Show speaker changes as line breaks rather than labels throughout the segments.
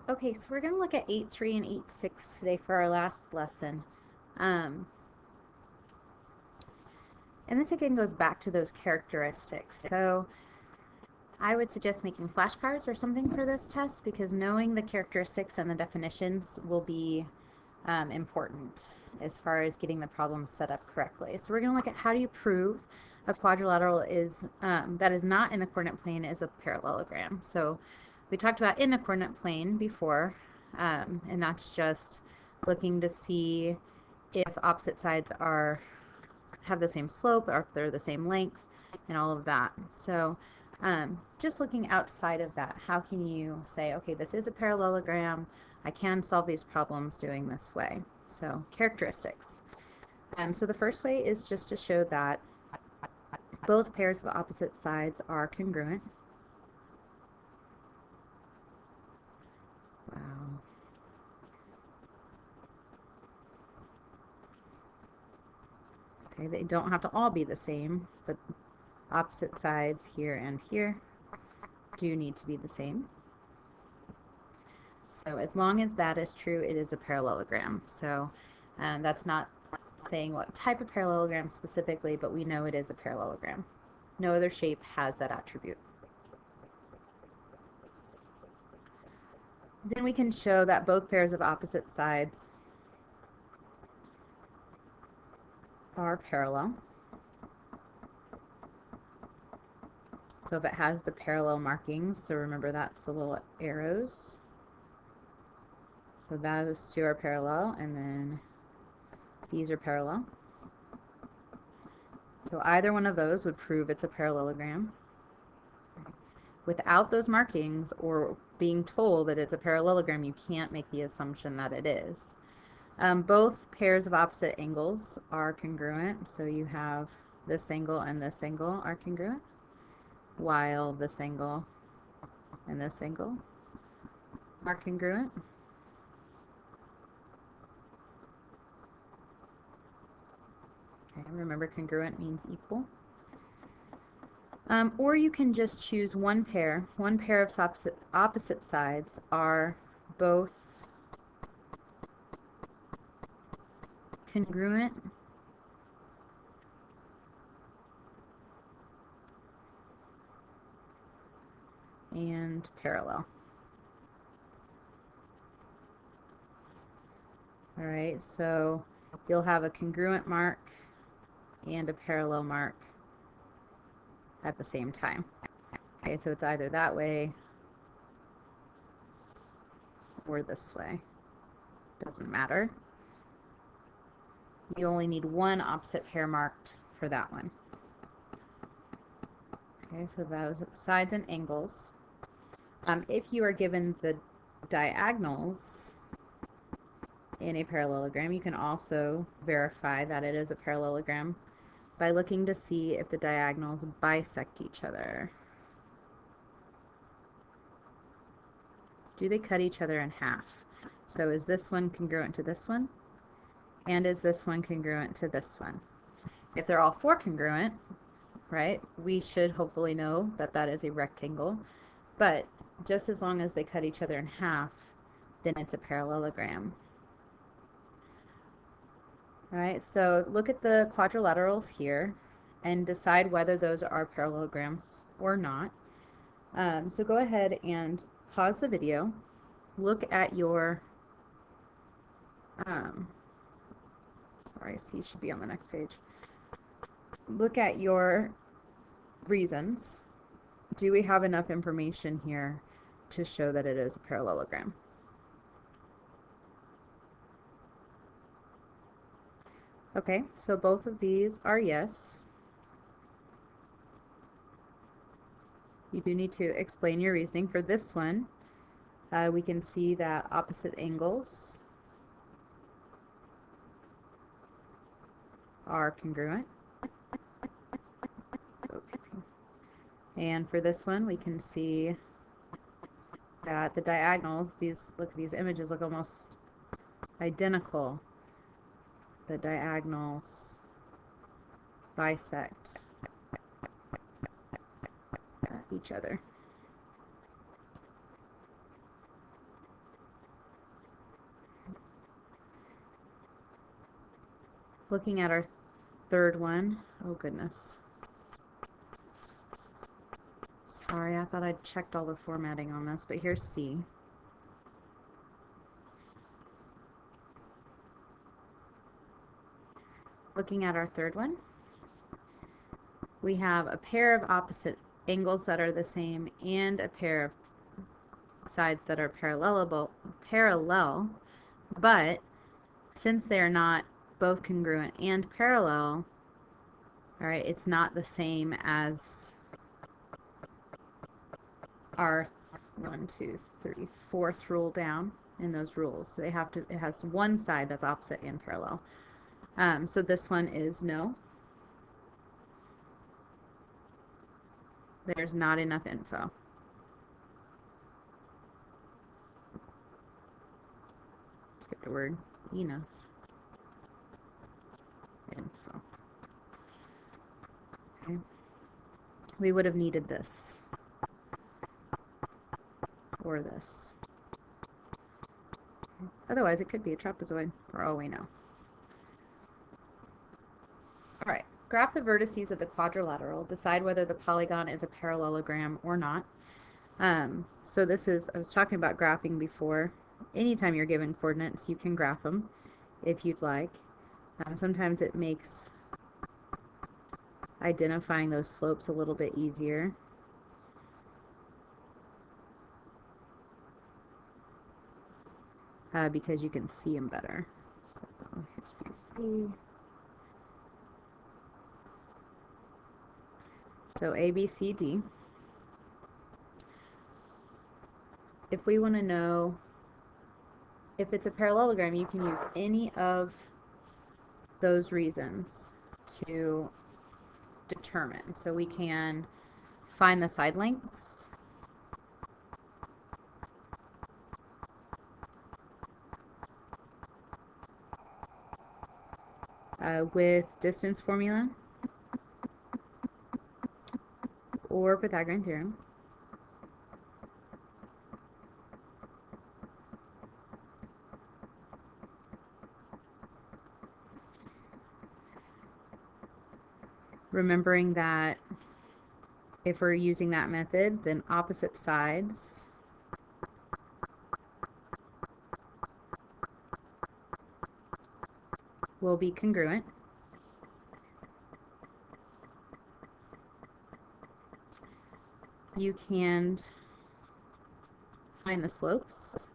Okay, so we're going to look at 8.3 and 8.6 today for our last lesson. And this again goes back to those characteristics. So I would suggest making flashcards or something for this test because knowing the characteristics and the definitions will be important as far as getting the problem set up correctly. So we're going to look at how do you prove a quadrilateral that is not in the coordinate plane is a parallelogram. So we talked about in the coordinate plane before, and that's just looking to see if opposite sides have the same slope or if they're the same length and all of that. So just looking outside of that, how can you say, okay, this is a parallelogram, I can solve these problems doing this way. So characteristics. So the first way is just to show that both pairs of opposite sides are congruent. Wow. Okay, they don't have to all be the same, but opposite sides here and here do need to be the same. So as long as that is true, it is a parallelogram. So that's not saying what type of parallelogram specifically, but we know it is a parallelogram. No other shape has that attribute. Then we can show that both pairs of opposite sides are parallel. So if it has the parallel markings, so remember that's the little arrows. So those two are parallel, and then these are parallel. So either one of those would prove it's a parallelogram. Without those markings or being told that it's a parallelogram, you can't make the assumption that it is. Both pairs of opposite angles are congruent, so you have this angle and this angle are congruent, while this angle and this angle are congruent. Okay, remember congruent means equal. Or you can just choose one pair. One pair of opposite sides are both congruent and parallel. All right, so you'll have a congruent mark and a parallel mark at the same time. Okay, so it's either that way or this way. Doesn't matter. You only need one opposite pair marked for that one. Okay, so those sides and angles. If you are given the diagonals in a parallelogram, you can also verify that it is a parallelogram by looking to see if the diagonals bisect each other. Do they cut each other in half? So is this one congruent to this one? And is this one congruent to this one? If they're all four congruent, right, we should hopefully know that that is a rectangle. But just as long as they cut each other in half, then it's a parallelogram. All right, so look at the quadrilaterals here and decide whether those are parallelograms or not. So go ahead and pause the video. Look at your, sorry, C should be on the next page. Look at your reasons. Do we have enough information here to show that it is a parallelogram? Okay, so both of these are yes. You do need to explain your reasoning. For this one, we can see that opposite angles are congruent. And for this one, we can see that the diagonals, these images look almost identical. The diagonals bisect each other. Looking at our third one, oh goodness. Sorry, I thought I'd checked all the formatting on this, but here's C. Looking at our third one, we have a pair of opposite angles that are the same and a pair of sides that are parallel, but since they're not both congruent and parallel, all right, it's not the same as our 1, 2, 3, 4th rule down in those rules. So it has one side that's opposite and parallel. So this one is no. There's not enough info. Skip the word enough info. Okay. We would have needed this or this. Otherwise, it could be a trapezoid for all we know. All right, graph the vertices of the quadrilateral. Decide whether the polygon is a parallelogram or not. So this is, I was talking about graphing before. Anytime you're given coordinates, you can graph them if you'd like. Sometimes it makes identifying those slopes a little bit easier. Because you can see them better. So here's BC. So A, B, C, D. If we want to know if it's a parallelogram, you can use any of those reasons to determine. So we can find the side lengths. With distance formula or Pythagorean theorem. Remembering that if we're using that method, then opposite sides will be congruent. You can find the slopes.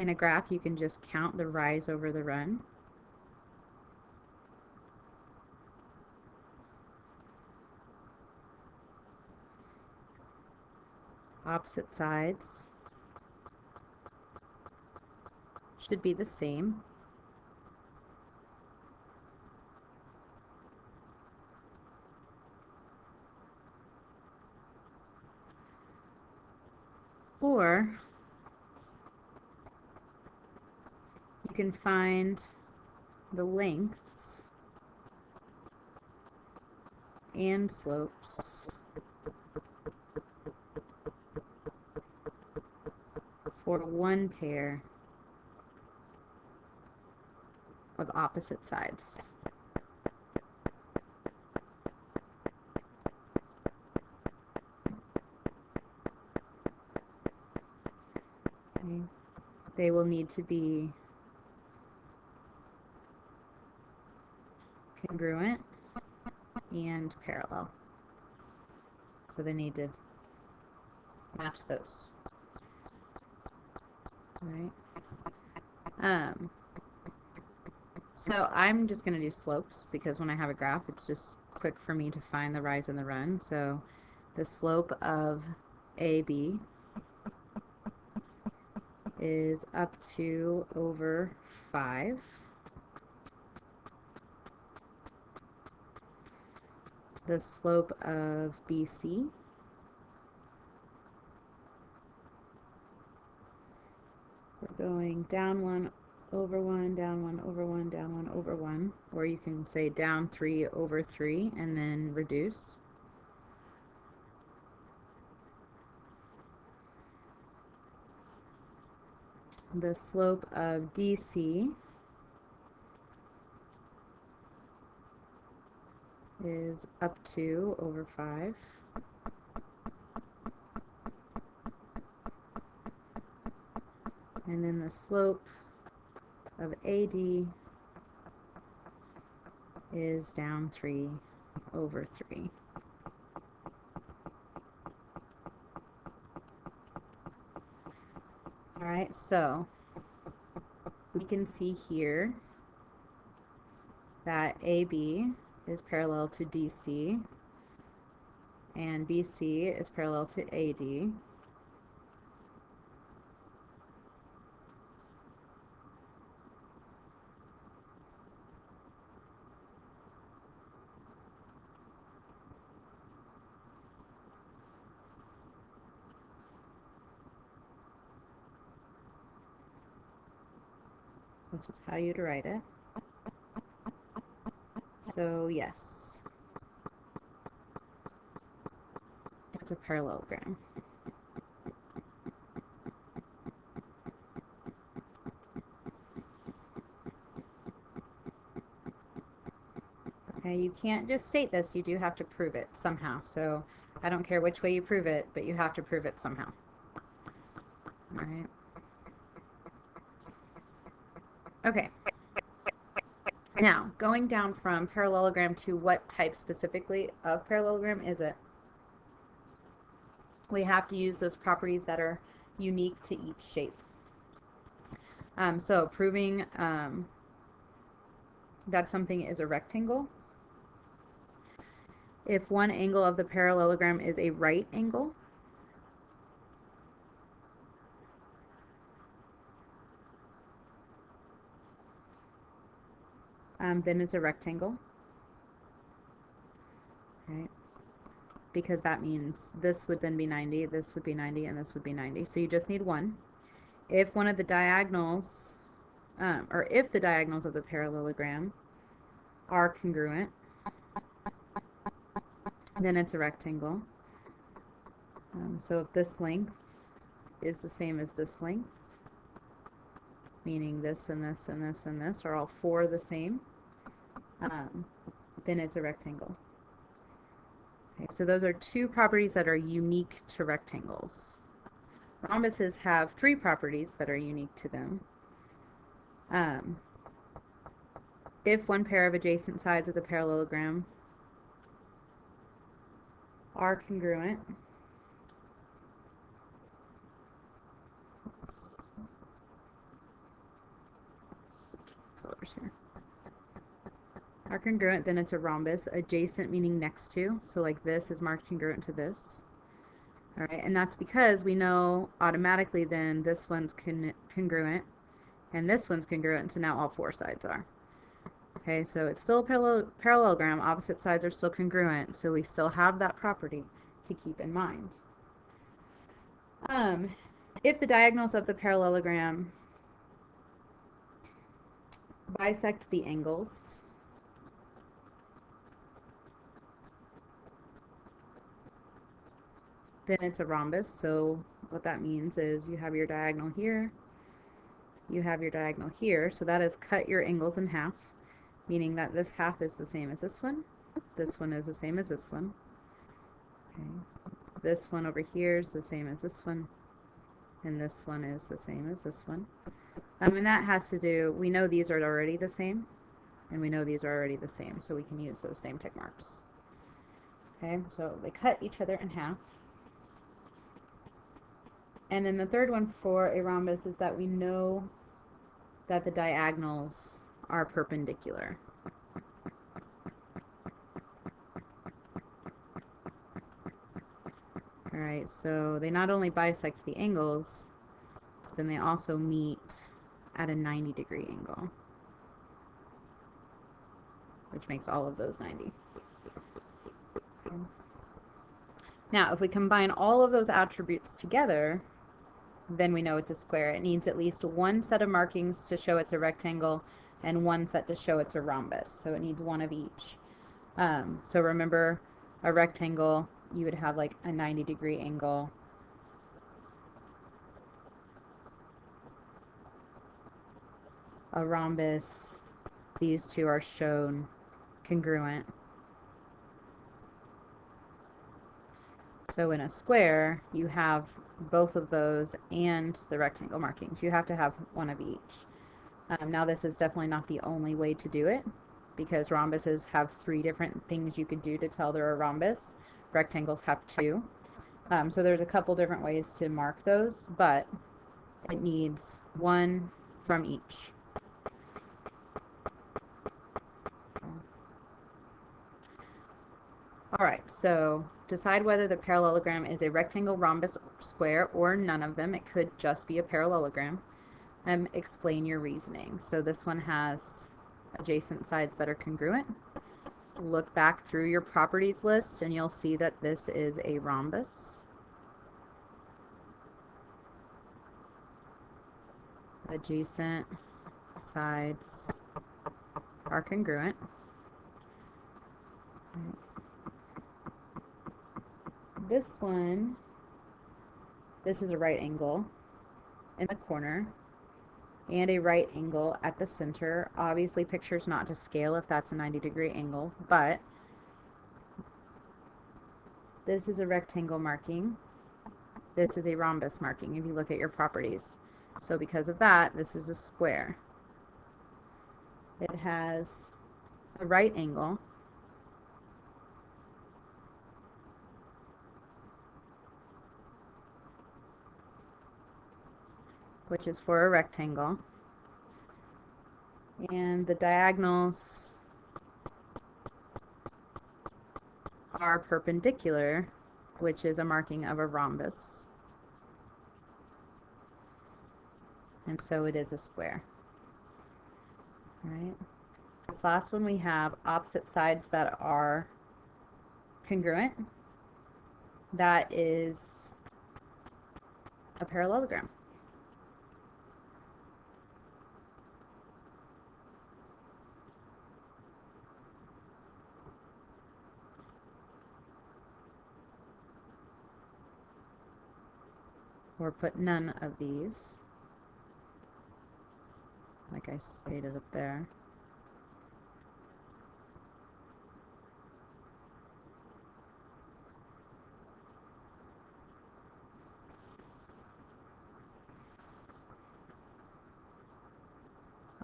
In a graph, you can just count the rise over the run. Opposite sides should be the same. Or you can find the lengths and slopes for one pair of opposite sides. Okay. They will need to be congruent and parallel. So they need to match those. All right. So I'm just going to do slopes because when I have a graph, it's just quick for me to find the rise and the run. So the slope of AB is up to over 5. The slope of BC we're going down 1 over 1, down 1, over 1, down 1, over 1. Or you can say down 3 over 3 and then reduce. The slope of DC is up 2 over 5. And then the slope of AD is down 3 over 3. All right, so we can see here that AB is parallel to DC and BC is parallel to AD. Which is how you'd write it. So yes, it's a parallelogram. Okay, you can't just state this, you do have to prove it somehow. So I don't care which way you prove it, but you have to prove it somehow. All right. Okay. Now, going down from parallelogram to what type specifically of parallelogram is it? We have to use those properties that are unique to each shape. So proving that something is a rectangle. If one angle of the parallelogram is a right angle, then it's a rectangle. Right? Because that means this would then be 90, this would be 90, and this would be 90. So you just need one. If one of the diagonals, or if the diagonals of the parallelogram are congruent, then it's a rectangle. So if this length is the same as this length, meaning this and this and this and this are all four the same, then it's a rectangle. Okay, so those are two properties that are unique to rectangles. Rhombuses have three properties that are unique to them. If one pair of adjacent sides of the parallelogram are congruent, colors here, are congruent, then it's a rhombus. Adjacent meaning next to, so like this is marked congruent to this. All right, and that's because we know automatically then this one's congruent and this one's congruent, so now all four sides are. Okay, so it's still a parallelogram, opposite sides are still congruent, so we still have that property to keep in mind. If the diagonals of the parallelogram bisect the angles, then it's a rhombus. So what that means is you have your diagonal here, you have your diagonal here, so that is cut your angles in half, meaning that this half is the same as this one is the same as this one. Okay. This one over here is the same as this one, and this one is the same as this one. And that has to do, we know these are already the same, and we know these are already the same, so we can use those same tick marks. Okay, so they cut each other in half. And then the third one for a rhombus is that we know that the diagonals are perpendicular. All right, so they not only bisect the angles, but then they also meet at a 90-degree angle, which makes all of those 90. Now, if we combine all of those attributes together, then we know it's a square. It needs at least one set of markings to show it's a rectangle and one set to show it's a rhombus. So it needs one of each. So remember, a rectangle, you would have like a 90-degree angle. A rhombus, these two are shown congruent. So in a square, you have both of those and the rectangle markings. You have to have one of each. Now this is definitely not the only way to do it, because rhombuses have 3 different things you could do to tell they're a rhombus. Rectangles have 2. So there's a couple different ways to mark those, but it needs one from each. Alright, so decide whether the parallelogram is a rectangle, rhombus, square, or none of them. It could just be a parallelogram. Explain your reasoning. So this one has adjacent sides that are congruent. Look back through your properties list and you'll see that this is a rhombus. Adjacent sides are congruent. This one, this is a right angle in the corner and a right angle at the center. Obviously, picture's not to scale if that's a 90-degree angle, but this is a rectangle marking. This is a rhombus marking if you look at your properties. So because of that, this is a square. It has a right angle, which is for a rectangle, and the diagonals are perpendicular, which is a marking of a rhombus, and so it is a square. All right. This last one, we have opposite sides that are congruent. That is a parallelogram. Or put none of these, like I stated up there.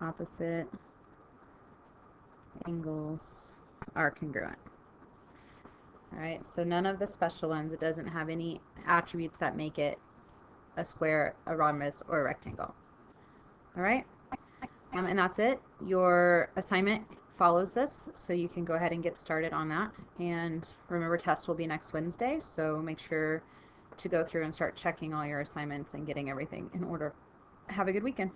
Opposite angles are congruent. Alright, so none of the special ones. It doesn't have any attributes that make it a square, a rhombus, or a rectangle. Alright, and that's it. Your assignment follows this, so you can go ahead and get started on that. And remember, test will be next Wednesday, so make sure to go through and start checking all your assignments and getting everything in order. Have a good weekend.